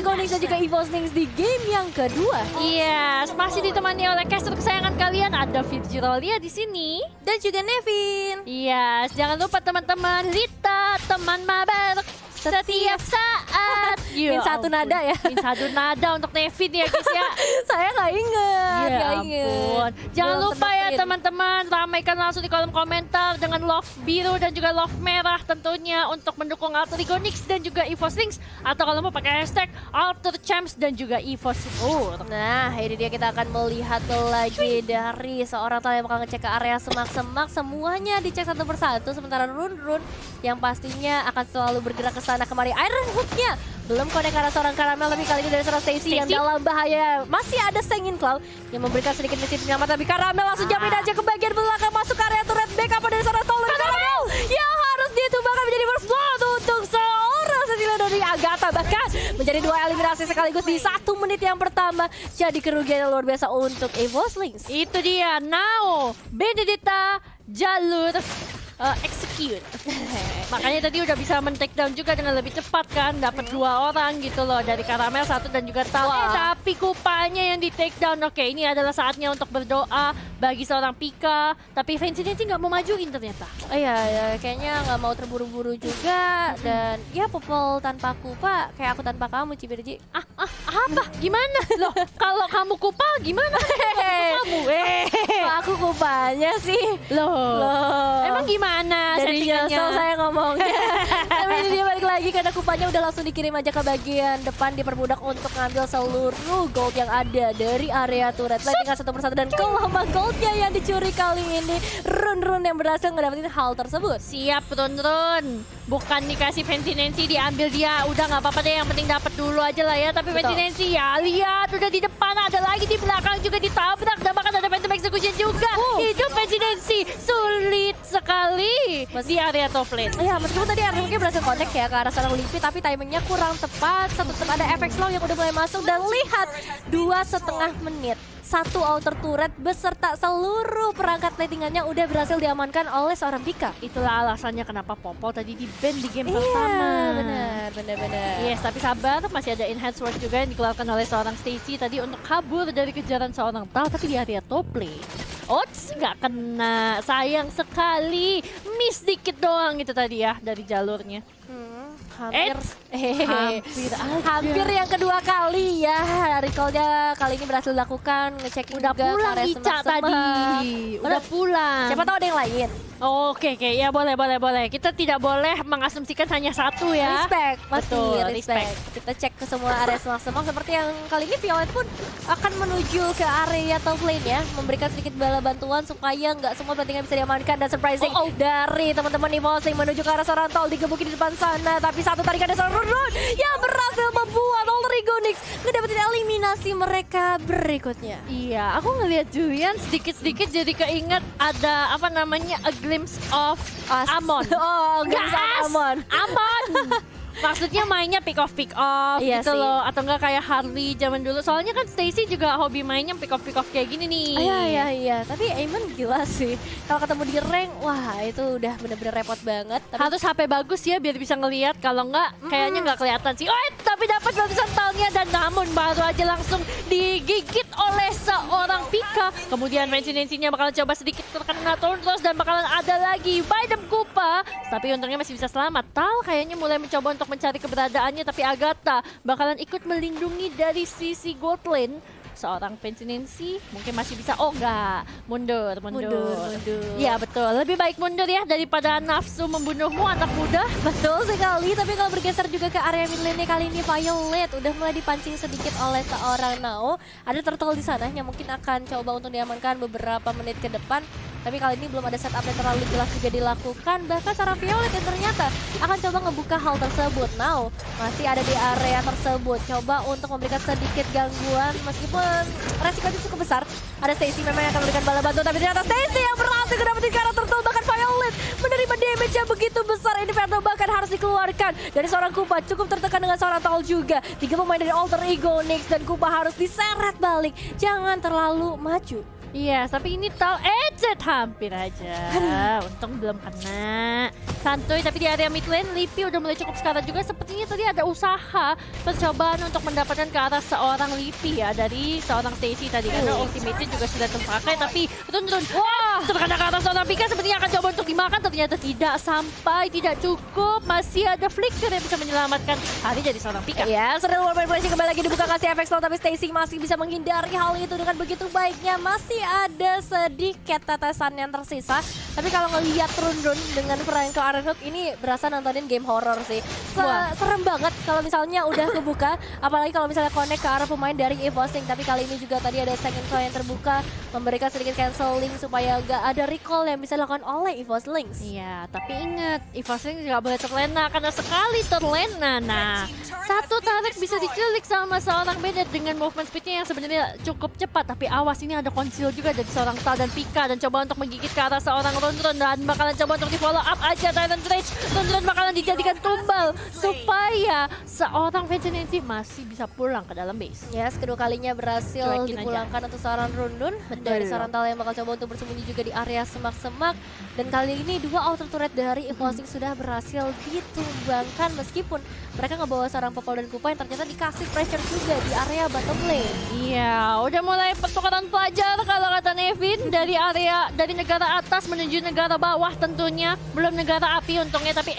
Ego Nix dan juga EVOS Nix di game yang kedua. Iya, masih ditemani oleh caster kesayangan kalian, ada Virgirolia di sini. Dan juga Nevin. Iya, jangan lupa teman-teman, Lita, teman mabar setiap saat. Min satu nada ya. Min satu nada untuk Nevin ya guys ya. Saya nggak inget. Ya ampun. Jangan Belum lupa ya temenin. teman-teman, ramaikan langsung di kolom komentar dengan love biru dan juga love merah tentunya untuk mendukung Alter Ego Nix dan juga EVOS Nix. Atau kalau mau pakai hashtag Alter Champs dan juga EVOS Secure. Nah, ini dia kita akan melihat lagi dari seorang talent yang bakal ngecek ke area semak-semak. Semuanya dicek satu persatu, sementara run-run yang pastinya akan selalu bergerak ke sana kemari. Iron Hook-nya belum connect karena seorang Karamel, tapi kali ini dari seorang Stacy yang dalam bahaya. Masih ada Sengin Cloud yang memberikan sedikit misi penyelamat, tapi Karamel langsung jamin aja ke bagian belakang, masuk ke area turret back apa dari seorang Stolen. Karamel yang harus ditumbangkan menjadi first blood untuk seorang Cecilia dari Agatha, bahkan menjadi 2 eliminasi sekaligus di 1 menit yang pertama. Jadi kerugian yang luar biasa untuk EVOS Nix. Itu dia, now Benedetta jalur execute. Makanya tadi udah bisa men-take down juga dengan lebih cepat kan, dapat 2 orang gitu loh dari Karamel 1 dan juga Tal. Tapi Kupanya yang di take down. Oke, ini adalah saatnya untuk berdoa bagi seorang Pika. Tapi Fancy nggak mau majuin ternyata. Oh iya, ya, kayaknya nggak mau terburu-buru juga. Dan ya Popol tanpa Kupa kayak aku tanpa kamu, Cibirji. Apa? Gimana? Loh, kalau kamu Kupa gimana? Kamu? Kok aku Kupanya sih? Loh. Emang gimana Dari settingannya? nyesel saya ngomongnya. Tapi ini dia balik lagi karena Kupanya udah langsung dikirim aja ke bagian depan, diperbudak untuk ngambil seluruh gold yang ada dari area turret. Tinggal satu persatu dan kelama goldnya yang dicuri kali ini. Run-run yang berhasil ngedapetin hal tersebut. Siap, run. Bukan dikasih Fancy Nancy, diambil dia. Udah nggak apa-apa deh, yang penting dapat dulu aja lah ya. Tapi Fancy Nancy ya, lihat udah di depan, ada lagi di belakang juga ditabrak. Dan bahkan ada Phantom Execution juga. Hidup Fancy Nancy, sulit sekali di area top lane. Ya, meskipun tadi mungkin berhasil connect ya ke arah seorang Livi, tapi timingnya kurang tepat. Tetap ada efek slow yang udah mulai masuk. Dan lihat, 2,5 menit. 1 outer turret beserta seluruh perangkat platingannya udah berhasil diamankan oleh seorang Pika. Itulah alasannya kenapa Popo tadi di ban di game Iya, pertama. benar. Yes, tapi sabar, masih ada enhanced work juga yang dikeluarkan oleh seorang Stacy tadi untuk kabur dari kejaran seorang Tal, tapi di area top lane. Ots, nggak kena, sayang sekali. Miss dikit doang itu tadi ya dari jalurnya. Hampir yang kedua kali ya. Recall-nya kali ini berhasil dilakukan, ngecek Udah juga pulang ke area Ica semak-semak. tadi. Udah pulang. Siapa tahu ada yang lain. Oke, ya boleh. Kita tidak boleh mengasumsikan hanya satu ya. Respect, pasti Betul, respect. Kita cek ke semua area semak-semak seperti yang kali ini Violet pun akan menuju ke area top lane ya, memberikan sedikit bala bantuan supaya nggak semua pertandingan bisa diamankan. Dan surprising dari teman-teman EVOS yang menuju ke arah seorang Tal, digebukin di depan sana. Tapi satu tarikan ada seorang Run yang berhasil membuat Alter Ego Nix ngedapetin eliminasi mereka berikutnya. Iya, aku ngelihat Julian sedikit-sedikit jadi keinget ada apa namanya, a glimpse of Amon. Oh, glimpse of Amon. Maksudnya mainnya pick off Iya gitu sih. loh, atau enggak kayak Harley zaman dulu. Soalnya kan Stacy juga hobi mainnya pick off kayak gini nih. Iya. Tapi Aemon gila sih. Kalau ketemu di rank, wah itu udah bener-bener repot banget. Tapi Harus HP bagus ya biar bisa ngelihat, kalau enggak kayaknya nggak kelihatan sih. Tapi dapat batasan talnya dan namun baru aja langsung digigit oleh seorang Pika. Kemudian Nancy-nya bakalan coba sedikit terkena terus dan bakalan ada lagi Biden Kupa. Tapi untungnya masih bisa selamat. Tal kayaknya mulai mencoba untuk mencari keberadaannya, tapi Agatha bakalan ikut melindungi dari sisi gold lane. Seorang Nancy mungkin masih bisa, enggak, mundur. Iya betul, lebih baik mundur ya daripada nafsu membunuhmu anak muda. betul sekali, tapi kalau bergeser juga ke area mid lane kali ini Violet udah mulai dipancing sedikit oleh seorang Nao. Ada turtle di sana yang mungkin akan coba untuk diamankan beberapa menit ke depan. Tapi kali ini belum ada setup yang terlalu jelas juga dilakukan. Bahkan seorang Violet yang ternyata akan coba ngebuka hal tersebut. Now, masih ada di area tersebut. Coba untuk memberikan sedikit gangguan meskipun resikonya cukup besar. Ada Stacy memang yang akan memberikan bala bantu. Tapi ternyata Stacy yang berhasil dapetin karakter turtle. Bahkan Violet menerima damage yang begitu besar. Ini Inferno bahkan harus dikeluarkan dari seorang Kupa. Cukup tertekan dengan seorang Tal juga. 3 pemain dari Alter Ego Nix dan Kupa harus diseret balik. Jangan terlalu maju. Iya, tapi ini tahu hampir aja. Untung belum kena. Santuy, tapi di area mid lane Lipi udah mulai cukup sekarat juga. Sepertinya tadi ada usaha percobaan untuk mendapatkan ke arah seorang Lipi ya dari seorang Stacy tadi karena ultimate-nya juga sudah terpakai, tapi Run wah terkena ke arah seorang Pika, sepertinya akan coba untuk dimakan, ternyata tidak sampai, tidak cukup. Masih ada Flicker yang bisa menyelamatkan hari dari seorang Pika. Ya, Surreal War Manipulation kembali lagi dibuka kasih efek slow, tapi Stacy masih bisa menghindari hal itu dengan begitu baiknya. Masih ada sedikit tetesan yang tersisa, tapi kalau ngelihat Run dengan Franco Ironhook ini berasa nontonin game horror sih. Serem banget kalau misalnya udah kebuka, apalagi kalau misalnya connect ke arah pemain dari EVOSing. Tapi kali ini juga tadi ada second claw yang terbuka, memberikan sedikit cancelling supaya gak ada recall yang bisa dilakukan oleh EVOSing. Iya, tapi ingat EVOSing gak boleh terlena, karena sekali terlena, nah satu tarik bisa diculik sama seorang Bennett dengan movement speednya yang sebenarnya cukup cepat. Tapi awas, ini ada conceal juga dari seorang Tal dan Pika, dan coba untuk menggigit ke arah seorang Run dan bakalan coba untuk di follow up aja Tyrant Rage. Run bakalan dijadikan tumbal supaya seorang Vicinity masih bisa pulang ke dalam base. Yes, kedua kalinya berhasil Cuekin dipulangkan untuk seorang Run dari seorang Tal yang bakal coba untuk bersembunyi juga di area semak-semak. Dan kali ini dua outer turret dari EVOSing sudah berhasil ditumbangkan, meskipun mereka ngebawa seorang Popol dan Kupa yang ternyata dikasih pressure juga di area bottom lane. Iya, udah mulai pertukaran pelajar kalau kata Nevin, dari negara atas menuju negara bawah tentunya. Belum negara api untungnya, tapi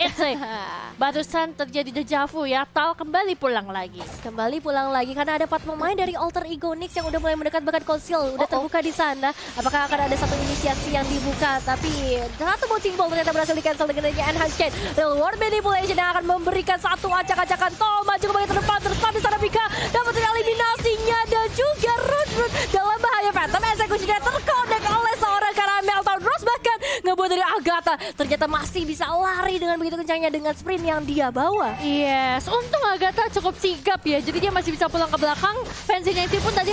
barusan terjadi dejavu ya, Tal kembali pulang lagi. Kembali pulang lagi karena ada 4 pemain dari Alter Ego Nyx yang udah mulai mendekat, bahkan Conceal udah terbuka di sana. Apakah akan ada satu inisiasi yang dibuka? Tapi satu bouncing ball ternyata berhasil di-cancel dengan adanya Enhanced Chain. Real World Manipulation yang akan memberikan satu acak-acakan. Tol maju kembali ke depan di sana Pika dapat eliminasinya, dan juga Run dalam bahaya. Phantom Execution-nya terkonek oleh seorang Caramel Town Rose, bahkan ngebuat dari Agatha ternyata masih bisa lari dengan begitu kencangnya dengan sprint yang dia bawa. Yes, untung Agatha cukup sigap ya, jadi dia masih bisa pulang ke belakang. Vicinity pun tadi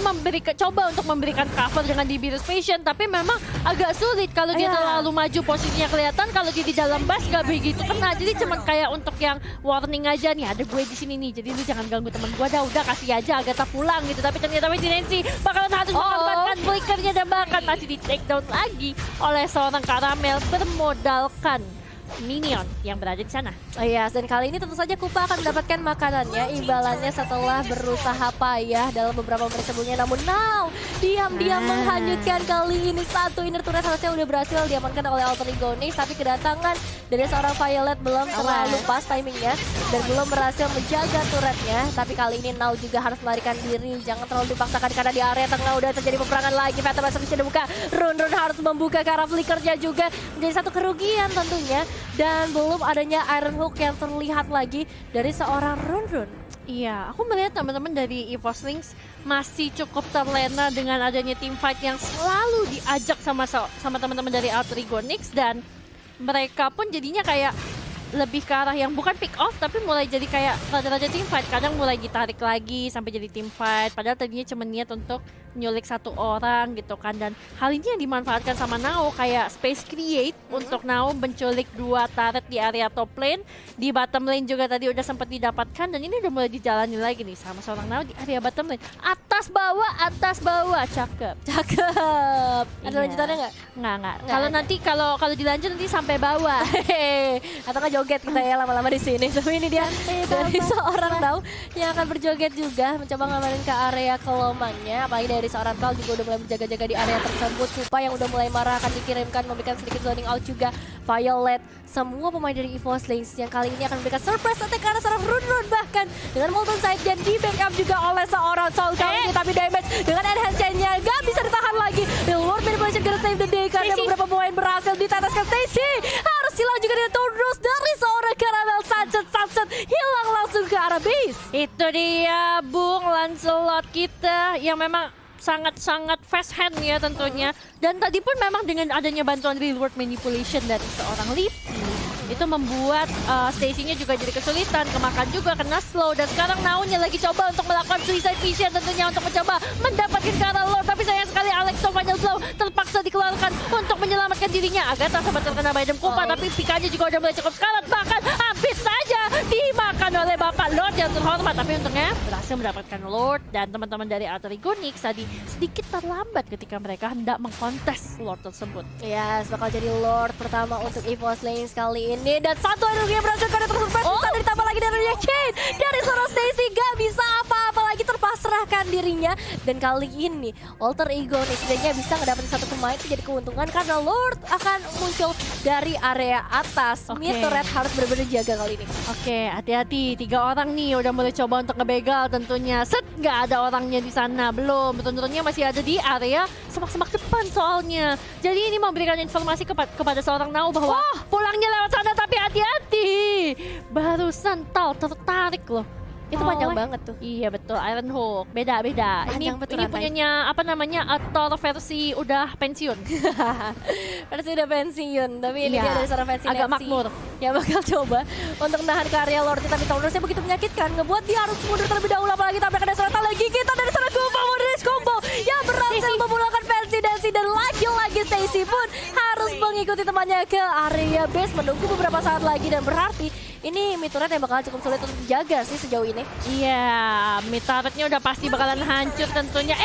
coba untuk memberikan cover dengan di Beerus Passion, tapi memang agak sulit kalau dia terlalu maju, posisinya kelihatan. Kalau dia di dalam bus gak begitu kena, jadi cuman kayak untuk yang warning aja nih, ada gue di sini nih, jadi lu jangan ganggu teman gue, udah kasih aja Agatha pulang gitu. Tapi ternyata Vicinity bakalan harus mengamankan flickernya dan bahkan masih di take down lagi oleh seorang Caramel bermodalkan minion yang berada di sana. Oh iya, dan kali ini tentu saja Kupa akan mendapatkan makanannya, imbalannya setelah berusaha payah dalam beberapa menit sebelumnya. Namun now, diam-diam menghanyutkan kali ini satu inner turret harusnya udah berhasil diamankan oleh Alter Ego Nyx, tapi kedatangan dari seorang Violet belum terlalu pas timingnya dan belum berhasil menjaga turretnya. Tapi kali ini now juga harus melarikan diri, jangan terlalu dipaksakan karena di area tengah udah terjadi peperangan lagi. Phantom Execution dibuka, Run harus membuka ke arah flickernya juga, menjadi satu kerugian tentunya. Dan belum adanya Ironhook yang terlihat lagi dari seorang Run. Iya, aku melihat teman-teman dari EVOSing masih cukup terlena dengan adanya team fight yang selalu diajak sama teman-teman dari Alter Ego Nyx, dan mereka pun jadinya kayak lebih ke arah yang bukan pick off, tapi mulai jadi kayak raja-raja team fight. Kadang mulai ditarik lagi sampai jadi team fight, padahal tadinya cuma niat untuk nyulik satu orang gitu kan. Dan hal ini yang dimanfaatkan sama Nao, kayak space create untuk Nao menculik 2 turret di area top lane. Di bottom lane juga tadi udah sempat didapatkan, dan ini udah mulai dijalani lagi nih sama seorang Nao di area bottom lane. Atas bawah, cakep. Ada lanjutannya nggak? Nggak. Kalau nanti kalau dilanjut nanti sampai bawah. Atau nggak joget kita ya lama-lama di sini. Tapi ini dia dari seorang Nao yang akan berjoget juga, mencoba ngamanin ke area kelomannya. Apalagi dari seorang Tal juga udah mulai berjaga-jaga di area tersebut. Kupa yang udah mulai marah akan dikirimkan, memberikan sedikit zoning out juga. Violet, semua pemain dari EVOSing yang kali ini akan memberikan surprise attack karena seorang Run bahkan dengan Molten Side dan di backup juga oleh seorang Soul kali ini. Tapi damage dengan enhance-nya gak bisa ditahan lagi. Real World Manipulation gonna save the day karena beberapa pemain berhasil diteteskan. Stacy harus hilang juga dengan Tundros dari seorang Caramel. Sunset hilang langsung ke arah base. Itu dia Bung Lancelot kita yang memang sangat-sangat fast hand ya tentunya. Dan tadi pun memang dengan adanya bantuan Real World Manipulation dari seorang Lipi, itu membuat Stacy-nya juga jadi kesulitan, kemakan juga, kena slow. Dan sekarang Nao-nya lagi coba untuk melakukan Suicide Vision tentunya untuk mencoba mendapatkan ke arah Lord. tapi sayang sekali Alekto Final Blow terpaksa dikeluarkan untuk menyelamatkan dirinya. Agatha sempat terkena Bidem Kupa, tapi Pikanya juga udah mulai cukup sekarat, bahkan habis saja dimakan oleh Bapak Lord yang terhormat. Tapi untungnya berhasil mendapatkan Lord, dan teman-teman dari Alter Ego Nyx tadi sedikit terlambat ketika mereka hendak mengkontes Lord tersebut. Yes, bakal jadi Lord pertama untuk EVOS Lanes kali ini. Dan satu energi yang berhasil karena tersurprise. Bisa ditambah lagi dari Chain. Dari seorang Stacy gak bisa apa-apa lagi, terpasrahkan dirinya. Dan kali ini Alter Ego nih setidaknya bisa ngedapetin satu pemain itu jadi keuntungan karena Lord akan muncul dari area atas. Mid turret harus benar-benar jaga kali ini. Oke, hati-hati. 3 orang nih udah mulai coba untuk ngebegal tentunya. Set, nggak ada orangnya di sana. Belum, tentunya masih ada di area semak-semak depan soalnya. Jadi ini memberikan informasi kepada seorang Nao bahwa pulangnya lewat sana, tapi hati-hati. Barusan Tal tertarik loh. Itu panjang banget tuh. Iya betul, Iron Hook. Beda-beda. Ini punyanya apa namanya? Thor versi udah pensiun. Versi udah pensiun, tapi ini dia dari seorang versi agak makmur. Yang bakal coba untuk nahan karya Lord, tapi Taurusnya begitu menyakitkan, ngebuat dia harus mundur terlebih dahulu, apalagi tampilkan dari seorang lagi kita dari seorang combo yang berhasil memulangkan versi Dancy, dan lagi-lagi Stacy pun harus mengikuti temannya ke area base menunggu beberapa saat lagi, dan berarti ini mid turret yang bakal cukup sulit untuk dijaga sih sejauh ini. Iya, mid turretnya udah pasti bakalan hancur tentunya.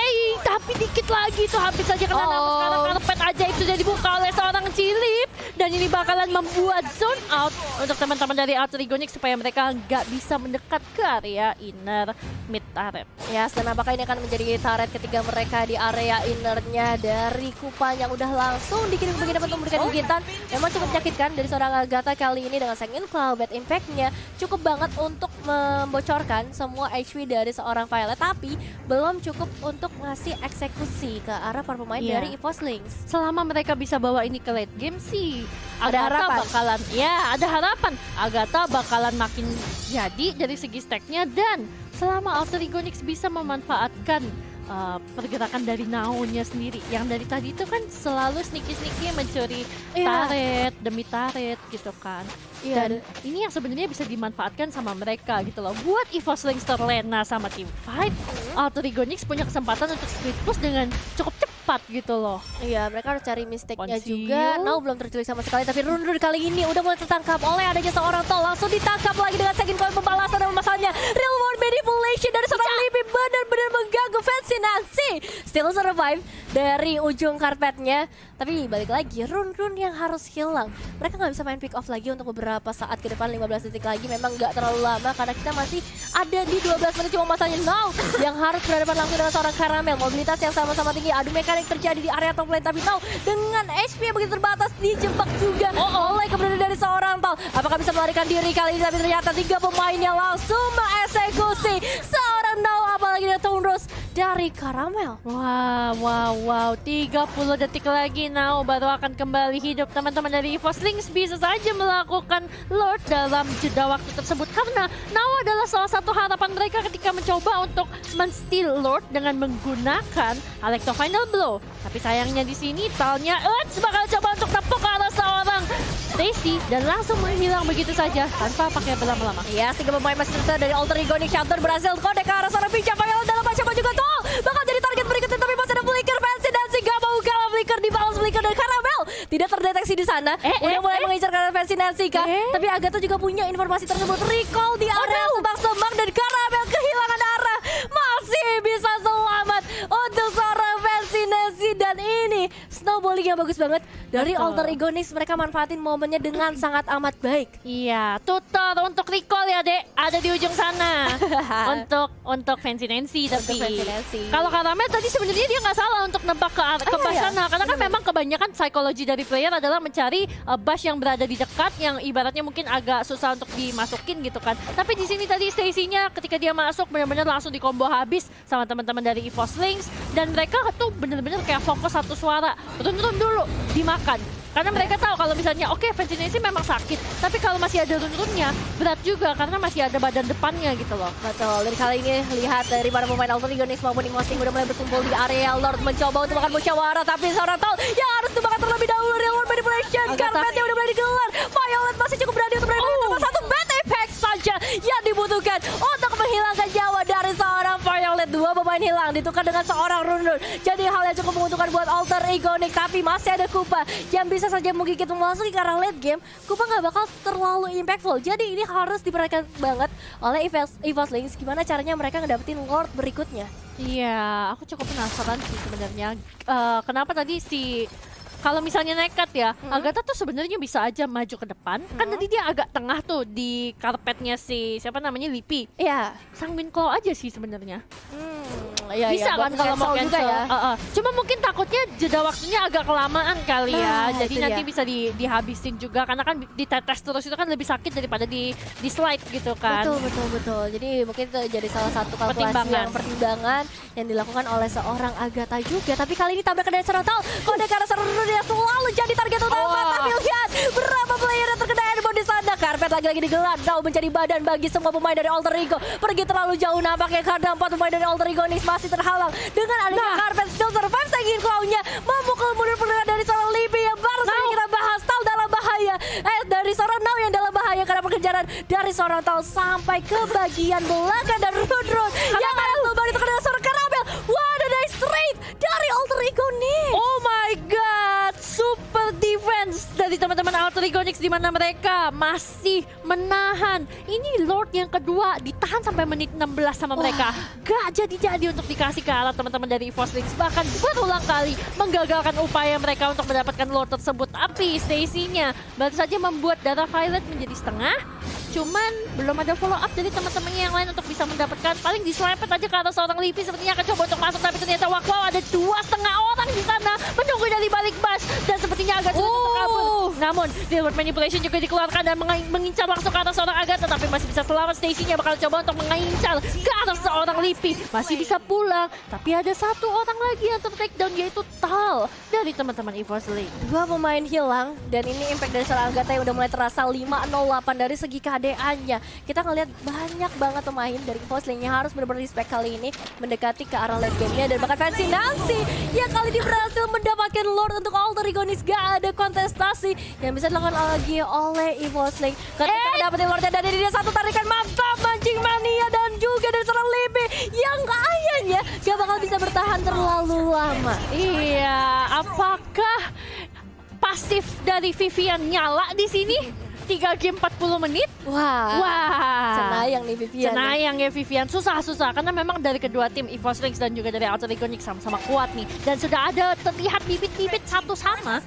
Tapi dikit lagi tuh habis saja kena napas, karena karpet aja itu jadi dibuka oleh seorang Cilip. Dan ini bakalan membuat zone out untuk teman-teman dari Alter Ego Nyx supaya mereka nggak bisa mendekat ke area inner mid turret. Ya, dan apakah ini akan menjadi turret ketiga mereka di area innernya dari Kupa yang udah langsung dikirim begini untuk memberikan gigitan. Memang cukup menyakitkan dari seorang Agatha kali ini dengan Second Cloud, bad impact-nya cukup banget untuk membocorkan semua HP dari seorang Violet, tapi belum cukup untuk ngasih eksekusi ke arah para pemain dari EVOS Lynx. Selama mereka bisa bawa ini ke late game sih, ada harapan. Ada harapan. Agatha bakalan makin jadi dari segi stack-nya, dan selama Alter Ego Nyx bisa memanfaatkan pergerakan dari Nao-nya sendiri yang dari tadi itu kan selalu sneaky mencuri turret demi turret gitu kan. Dan ini yang sebenarnya bisa dimanfaatkan sama mereka gitu loh. Buat EVOS Lynx terlena sama tim fight, Alter Ego Nyx punya kesempatan untuk split push dengan cukup cepat gitu loh. Iya, mereka harus cari mistake-nya juga. Nao belum terculik sama sekali, tapi Run kali ini udah mulai tertangkap oleh adanya seorang Tol. Langsung ditangkap lagi dengan second coin pembalasan, dan masalahnya real world manipulation dari seorang Libby benar-benar mengganggu Fancy Nancy. Still survive dari ujung karpetnya, tapi balik lagi Run yang harus hilang. Mereka nggak bisa main pick off lagi untuk beberapa saat ke depan, 15 detik lagi. Memang nggak terlalu lama karena kita masih ada di 12 menit. Cuma masalahnya Nao yang harus berhadapan langsung dengan seorang Caramel. Mobilitas yang sama-sama tinggi, adu mekanik terjadi di area top lane, tapi Nao dengan HP yang begitu terbatas dijebak juga oleh keberadaan dari seorang Tal. Apakah bisa melarikan diri kali ini? Tapi ternyata 3 pemainnya langsung mengeksekusi seorang Nao, apalagi dia Taurus dari Caramel. Wow, 30 detik lagi Nao baru akan kembali hidup. Teman-teman dari EVOS Lynx bisa saja melakukan Lord dalam jeda waktu tersebut, karena Nao adalah salah satu harapan mereka ketika mencoba untuk men-steal Lord dengan menggunakan Alekto Final Blow. Tapi sayangnya di sini Talnya bakal coba untuk tepuk ke arah seorang Stacy dan langsung menghilang begitu saja tanpa pakai berlama-lama. Ya, 3 pemain masih tersedia dari Alter Ego Nyx. Shelter berhasil kode ke arah seorang Picha. Violet dalam siapa juga Tol bakal jadi target berikutnya, tapi masih ada Flicker. Fancy Nancy gak mau kalah, Flicker dibalas Flicker dari Caramel. Tidak terdeteksi di sana. Udah mulai mengincar ke arah Fancy Nancy kah? Tapi Agatha juga punya informasi tersebut. Recall di area semak-semak dan Caramel kehilangan arah. Masih bisa selamat untuk seorang Fancy Nancy, dan ini snowballing yang bagus banget dari Alter Ego Nyx. Mereka manfaatin momennya dengan sangat amat baik. Iya, tutor untuk recall ya Dek, ada di ujung sana. untuk Fancy Nancy. Tapi kalau Caramel tadi sebenarnya dia nggak salah untuk nebak ke bash sana, karena kan memang kebanyakan psikologi dari player adalah mencari bash yang berada di dekat, yang ibaratnya mungkin agak susah untuk dimasukin gitu kan. Tapi di sini tadi Stacy-nya ketika dia masuk benar-benar langsung di combo habis sama teman-teman dari EVOS Lynx, dan mereka tuh benar-benar kayak fokus satu suara, run dulu dimakan. Karena mereka tahu kalau misalnya Fancy Nancy memang sakit, tapi kalau masih ada run-runnya berat juga karena masih ada badan depannya gitu loh. Betul, dan kali ini lihat dari para pemain Alter Ego Nyx maupun Ingwasing udah mulai berkumpul di area Lord mencoba untuk makan musyawarah, tapi seorang Tal yang harus dimakan terlebih dahulu. Real World Manipulation, karpetnya udah mulai digelar. Violet masih cukup berani untuk berani cuma satu bad impact saja yang dibutuhkan untuk menghilangkan nyawa dari seorang Violet. 2 pemain hilang ditukar dengan seorang Run. Jadi hal yang cukup menguntungkan buat Alter Ego Nyx. Tapi masih ada Kupa yang bisa saja menggigit memasuki ke arah late game. Kupa nggak bakal terlalu impactful. Jadi ini harus diperhatikan banget oleh EVOS Lynx. Gimana caranya mereka ngedapetin Lord berikutnya. Iya, aku cukup penasaran sih sebenarnya. Kenapa tadi kalau misalnya nekat ya, Agatha tuh sebenarnya bisa aja maju ke depan. Kan tadi dia agak tengah tuh di karpetnya siapa namanya Lipi. Iya. Sanguine Claw aja sih sebenarnya. Iya, Bisa kan kalau mau juga cancel. ya. Cuma mungkin takutnya jeda waktunya agak kelamaan kali ya. Nah, Jadi itu nanti dia. bisa dihabisin juga karena kan ditetes terus itu kan lebih sakit daripada di slide gitu kan. Betul. Jadi mungkin itu jadi salah satu kalkulasi pertimbangan yang dilakukan oleh seorang Agatha juga. Tapi kali ini tabrakan dari seorang Tal. Kode karena seorang dia selalu jadi target utama. Tapi lihat berapa player yang terkena airborne di sana. Karpet lagi-lagi digelar. Now menjadi badan bagi semua pemain dari Alter Ego. Pergi terlalu jauh nampaknya karena 4 pemain dari Alter Ego ini masih terhalang dengan adanya Karpet still survive. Sanguine Claw-nya memukul mundur pendengar dari seorang Libby yang baru saja kita bahas. Tal dalam bahaya. Dari seorang Now yang dalam bahaya karena pengejaran dari seorang Tal sampai ke bagian belakang dan Run yang ada kembali terkena seorang Caramel. What a nice trade dari Alter Ego Nyx. Oh my god, super defense dari teman-teman Alter Ego Nyx di mana mereka masih menahan. Ini Lord yang kedua ditahan sampai menit 16 sama mereka. Gak jadi-jadi untuk dikasih ke arah teman-teman dari EVOS Lynx. Bahkan berulang kali menggagalkan upaya mereka untuk mendapatkan Lord tersebut. Tapi Stacy-nya baru saja membuat darah Violet menjadi setengah. Cuman belum ada follow up dari teman-temannya yang lain untuk bisa mendapatkan. Paling diserempet aja ke arah seorang Lipi sepertinya akan coba untuk masuk. Tapi ternyata wow ada 2,5 orang di sana menunggu dari balik bus. Dan sepertinya agak sulit untuk kabur. Namun Field Manipulation juga dikeluarkan dan mengincar langsung ke arah seorang Agatha. Tapi masih bisa selamat. Stacy-nya bakal coba untuk mengincar ke arah seorang Lipi. Masih bisa pulang. Tapi ada satu orang lagi yang ter-takedown yaitu Tal dari teman-teman EVOS Lynx. 2 pemain hilang dan ini impact dari seorang Agatha yang udah mulai terasa 5-0-8 dari segi KDA-nya. Kita ngelihat banyak banget pemain dari EVOS Lynx yang harus benar-benar respect kali ini mendekati ke arah late game-nya dan bahkan Fancy Nancy yang kali ini berhasil mendapatkan Lord untuk Alter Ego Nyx. Gak ada kontestasi yang bisa dilakukan lagi oleh EVOS Lynx. Ketika dapetin Lordnya dan dia satu tarikan mantap mancing mania dan juga dari seorang Libby yang kayaknya gak bakal bisa bertahan terlalu lama. Iya, apakah pasif dari Vivian nyala di sini? 3 game 40 menit? Wah. Cenayang nih Vivian. Cenayang ya Vivian. Susah karena memang dari kedua tim EVOS Lynx dan juga dari Alter Ego Nyx sama-sama kuat nih. Dan sudah ada terlihat bibit-bibit satu sama.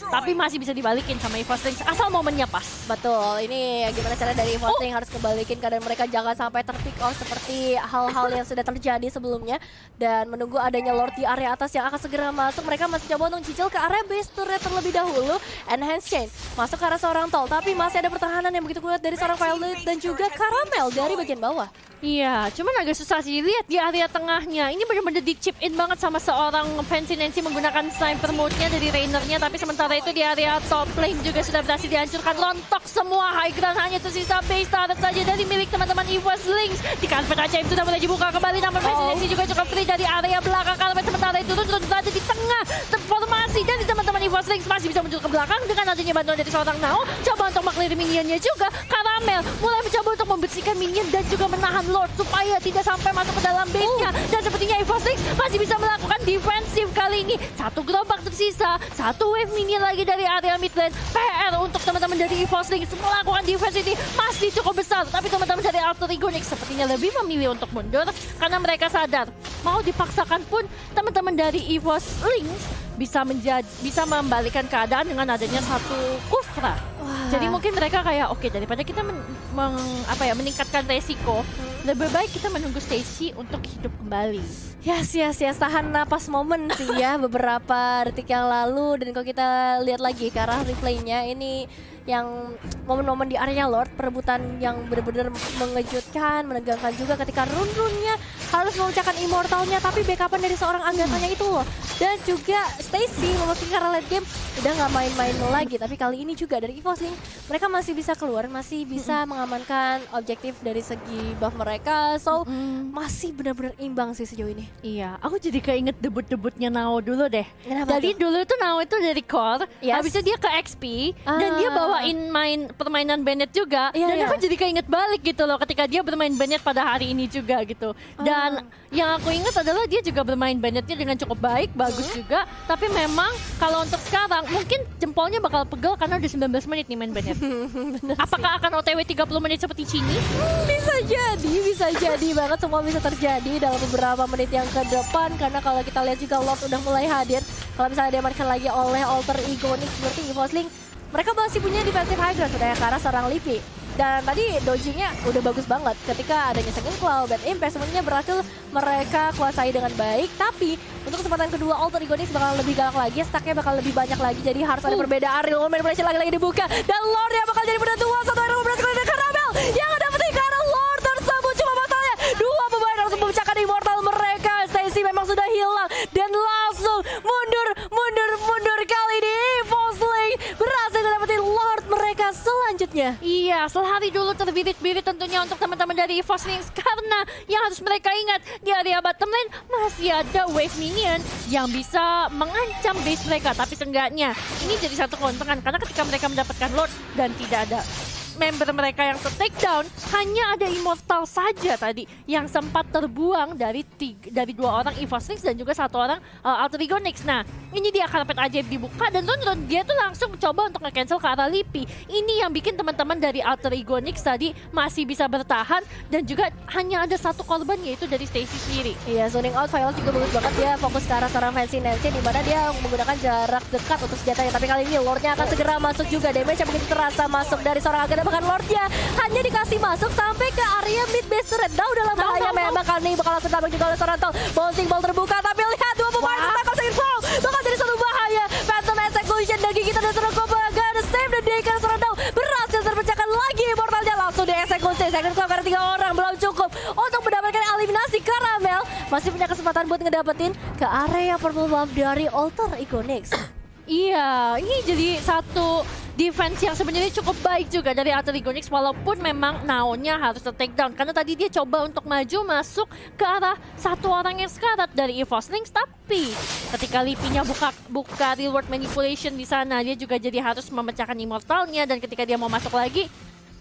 Tapi masih bisa dibalikin sama EVOS Lynx asal momennya pas. Betul. Ini gimana cara dari EVOS Lynx harus kebalikin keadaan mereka jangan sampai terpick off seperti hal-hal yang sudah terjadi sebelumnya dan menunggu adanya Lord di area atas yang akan segera masuk. Mereka masih coba untuk cicil ke area base turret terlebih dahulu. Enhance chain masuk ke arah seorang Tol tapi masih ada pertahanan yang begitu kuat dari seorang Violet dan juga Caramel dari bagian bawah. Iya, cuman agak susah sih. Lihat di area tengahnya. Ini benar-benar di-chip in banget sama seorang Fancy Nancy menggunakan sniper mode-nya dari Rainernya. Tapi sementara itu di area top lane juga sudah berhasil dihancurkan. Rontok semua high ground. Hanya tersisa base turret saja dari milik teman-teman EVOS Lynx. Di karpet ajaib sudah mulai dibuka kembali. Namun Fancy Nancy juga cukup free dari area belakang karpet. Sementara itu Run berada di tengah formasi. Dan di teman-teman EVOS Lynx masih bisa muncul ke belakang. Dengan adanya bantuan dari seorang Nao. Coba untuk meng-clear minionnya juga. Caramel mulai mencoba untuk membersihkan minion dan juga menahan Lord supaya tidak sampai masuk ke dalam base-nya. Dan sepertinya EVOS Lynx masih bisa melakukan defensif kali ini. 1 gerobak tersisa, 1 wave minion lagi dari area mid lane. PR untuk teman-teman dari EVOS Lynx melakukan defense ini masih cukup besar. Tapi teman-teman dari Alter Ego Nyx sepertinya lebih memilih untuk mundur karena mereka sadar mau dipaksakan pun teman-teman dari EVOS Lynx bisa membalikan keadaan dengan adanya satu Kufra. Jadi mungkin mereka kayak oke, daripada kita meningkatkan resiko, lebih baik kita menunggu Stacy untuk hidup kembali. Yes, tahan napas momen sih ya beberapa detik yang lalu. Dan kalau kita lihat lagi ke arah replaynya ini yang momen-momen di area Lord, perebutan yang benar-benar mengejutkan, menegangkan juga ketika Run-Runnya harus memecahkan immortalnya, tapi backupan dari seorang Agathanya itu loh. Dan juga Stacy memasuki arah late game udah nggak main-main lagi, tapi kali ini juga dari EVOS Lynx mereka masih bisa keluar, masih bisa mengamankan objektif dari segi buff mereka, so masih benar-benar imbang sih sejauh ini. Iya, aku jadi keinget debut-debutnya Nao dulu deh. Kenapa Jadi tuh? dulu itu Nao itu dari core, habis itu dia ke XP, dan dia bawain permainan Bennett juga. Dan aku jadi keinget balik gitu loh ketika dia bermain Bennett pada hari ini juga gitu. Dan Dan yang aku ingat adalah dia juga bermain banditnya dengan cukup baik, bagus juga. Tapi memang kalau untuk sekarang mungkin jempolnya bakal pegel karena udah 19 menit nih main bandit. Apakah akan OTW 30 menit seperti Cini? Bisa jadi banget, semua bisa terjadi dalam beberapa menit yang ke depan. Karena kalau kita lihat juga Lord udah mulai hadir. Kalau misalnya diamankan lagi oleh Alter Ego Nix seperti EVOSLINK, mereka masih punya defensive high ground sudah ya ke arah seorang Lipi. Dan tadi dodgingnya udah bagus banget ketika adanya Second Claw, Bad Impact semuanya berhasil mereka kuasai dengan baik. Tapi untuk kesempatan kedua Alter Ego Nix bakal lebih galak lagi, stacknya bakal lebih banyak lagi. Jadi harus ada perbedaan, real manipulation lagi dibuka. Dan Lord yang bakal jadi penentuan, satu arrow berhasil dari Caramel yang dapetin ke arah Lord tersebut. Cuma masalahnya dua pemain langsung memecahkan immortal mereka. Stacy memang sudah hilang dan langsung mundur kali ini. EVOSLINK berhasil dapetin Lord mereka selanjutnya. Iya, sehari dulu terbirit-birit tentunya untuk teman-teman dari EVOSLINK karena yang harus mereka ingat di area bottom lane masih ada wave minion yang bisa mengancam base mereka. Tapi seenggaknya ini jadi satu keuntungan karena ketika mereka mendapatkan Lord dan tidak ada member mereka yang take down, hanya ada Immortal saja tadi yang sempat terbuang dari dua orang EVOSLINK dan juga satu orang Alter Ego Nix. Nah, ini dia karpet ajaib dibuka dan dia tuh langsung coba untuk nge-cancel ke arah Lipi. Ini yang bikin teman-teman dari Alter Ego Nix tadi masih bisa bertahan dan juga hanya ada satu korban yaitu dari Stacy sendiri. Iya, zoning out Violet juga bagus banget, dia fokus ke arah seorang Fancy Nancy di mana dia menggunakan jarak dekat untuk senjatanya. Tapi kali ini Lordnya akan segera masuk juga, damage yang begitu terasa masuk dari seorang Agada. Bahkan Lordnya hanya dikasih masuk sampai ke area mid base turret. Dalam bahaya memang kali ini bakal langsung tabrak juga oleh seorang Tol. Bouncing ball terbuka tapi lihat dua pemain tertangkap Second Claw. Bakal jadi satu bahaya. Phantom Execution dan gigitan dari seorang Koba Agada save dan dia karena seorang Tol berhasil terpecahkan lagi immortalnya langsung dieksekusi. Second Claw karena 3 orang belum cukup untuk mendapatkan eliminasi. Caramel masih punya kesempatan buat ngedapetin ke area purple buff dari Alter Ego Nix. Iya, ini jadi satu defense yang sebenarnya cukup baik juga dari Alter Ego Nix walaupun memang Nao-nya harus take down karena tadi dia coba untuk maju masuk ke arah satu orang yang sekarat dari EVOSLINK. Tapi ketika Lipinya buka reward manipulation di sana, dia juga jadi harus memecahkan immortalnya dan ketika dia mau masuk lagi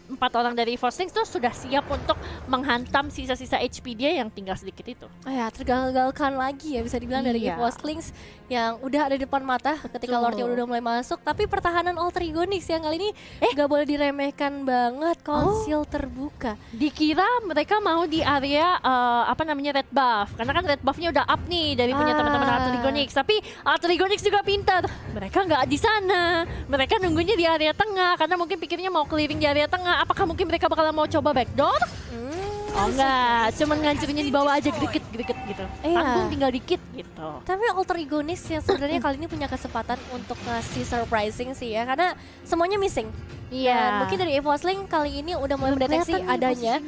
4 orang dari EVOSLINK tuh sudah siap untuk menghantam sisa-sisa HP dia yang tinggal sedikit itu. Ya, tergagalkan lagi ya bisa dibilang dari EVOSLINK yang udah ada di depan mata ketika Lordnya udah mulai masuk. Tapi pertahanan Alter Ego Nix yang kali ini gak boleh diremehkan banget, konsil terbuka. Dikira mereka mau di area red buff, karena kan red buffnya udah up nih dari punya teman-teman Alter Ego Nix. Tapi Alter Ego Nix juga pintar, mereka nggak di sana, mereka nunggunya di area tengah karena mungkin pikirnya mau clearing di area tengah. Apakah mungkin mereka bakalan mau coba backdoor? Oh enggak, cuman ngancurinnya di bawah aja greget gitu. Tanggung tinggal dikit gitu. Tapi Alter Ego Nix yang sebenarnya kali ini punya kesempatan untuk ngasih surprising sih ya, karena semuanya missing. Dan mungkin dari EVOSLINK kali ini udah mulai mendeteksi adanya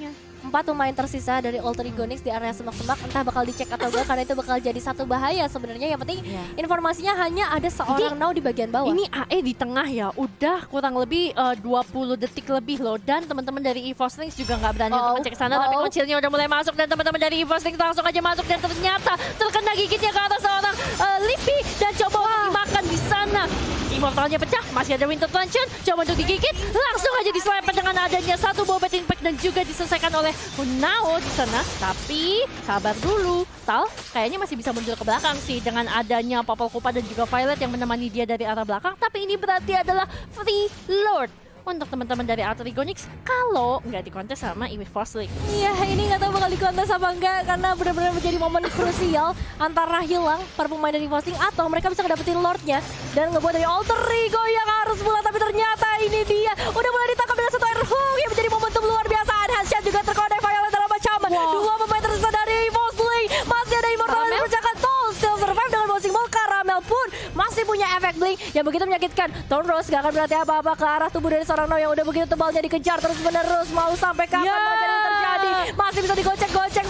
4 pemain tersisa dari Alter Ego Nix di area semak-semak. Entah bakal dicek atau enggak karena itu bakal jadi satu bahaya sebenarnya. Yang penting informasinya hanya ada seorang Nao di bagian bawah. Ini AE di tengah ya, udah kurang lebih 20 detik lebih loh. Dan teman-teman dari EVOSLINK juga nggak berani untuk ngecek sana. Tapi kuncilnya udah mulai masuk dan teman-teman dari EVOSLINK langsung aja masuk. Dan ternyata terkena gigitnya ke atas seorang Lipi dan coba untuk dimakan di sana. Immortalnya pecah, masih ada Winter Truncheon, coba untuk digigit, langsung aja diselempet dengan adanya satu Bad Impact dan juga diselesaikan oleh Nao di sana. Tapi sabar dulu, Tal kayaknya masih bisa mundur ke belakang sih dengan adanya Popol Kupa dan juga Violet yang menemani dia dari arah belakang. Tapi ini berarti adalah free Lord untuk teman-teman dari Alter Ego Nix kalau nggak dikontes sama EVOSLINK. Iya, ini nggak tahu bakal dikontes apa enggak karena benar-benar menjadi momen krusial antara hilang para pemain dari EVOSLINK atau mereka bisa ngedapetin Lordnya dan ngebuat dari Alter Ego yang harus pulang. Tapi ternyata ini dia udah mulai ditangkap dengan satu air hook yang menjadi momentum luar biasa. Headshot juga terkodek Violet dalam ancaman. Dua pemain tersisa dari EVOSLINK, masih ada Immortal yang memecahkan Tol, still survive dengan bouncing ball. Caramel pun masih punya efek blink yang begitu menyakitkan. Thornrose gak akan berarti apa-apa ke arah tubuh dari seorang Nao yang udah begitu tebalnya dikejar terus menerus. Mau sampai kapan mau jadi terjadi? Masih bisa digocek-gocek.